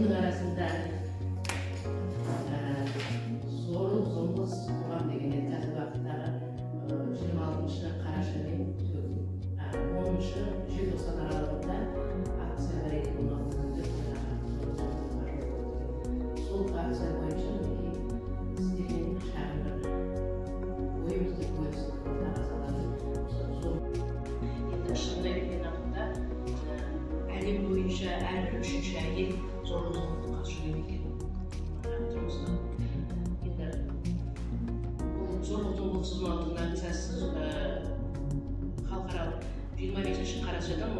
Elin arasında zorluk zomboz kuram degene қазір вакыттагы 26 караша менен 10 желтоқсан аралыгында акция бар экен 16 сол акция боюнча сиздерден шағын бір ойымызды бөлісіп енді шынында келген уақытта әлем бойынша әрбір үшінші әйел зорлық зомбылыққа ұшырайды екен. Енді бұл зорлық зомбылықсыз алтын акциясы халықаралық 25 қарашадан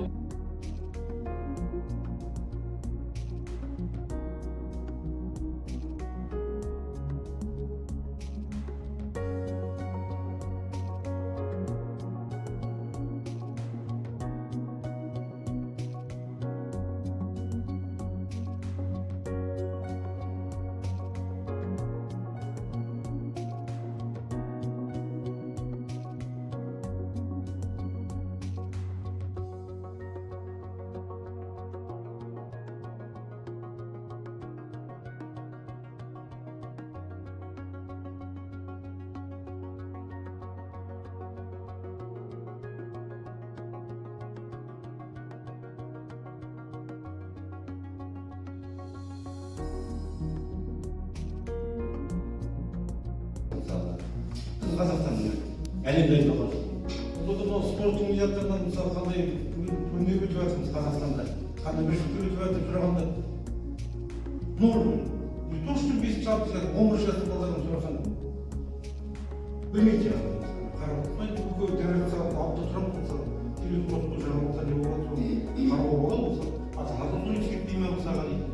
Қазақстан әлемде айтылған. Бұл спорттың миллиардтарынан мысалы қандай өнер өтіп жатырмыз Қазақстанда, қандай мүмкіндіктер өтіп жатыр сұрағанда. Ну, не то, что 5 жасқа, 11 жасқа балалардан сұрасаң, білмейді жаңағы. Қарап, бұл терроризм алып тұрамыз мысалы, телефон жаңа болса не болады, қарауға болады болса, ата-анадан дұрыс кетпей ме мысалға дейді.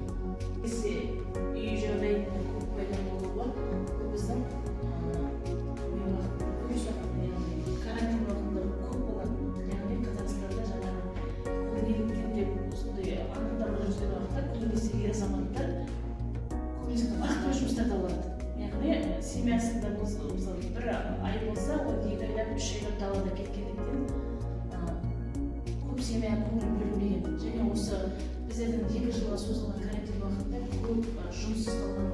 Үй жағдайында көп пайда болуы біздің карантин уақытында көп болады. Яғни Қазақстанда жаңағы көргендіктерде осындай аңыздарға жүрген уақытта көбінесе ер азаматтар көбінесе уақытылы жұмыстарда болады. Яғни семьясында мысалы бір ай болса, ол 2 айлап 3 айлап далада кеткендіктен көп семья көңіл бөлінбеген. Және осы біздердің 2 жылға созылған карантин уақытында көп жұмыссыз қалған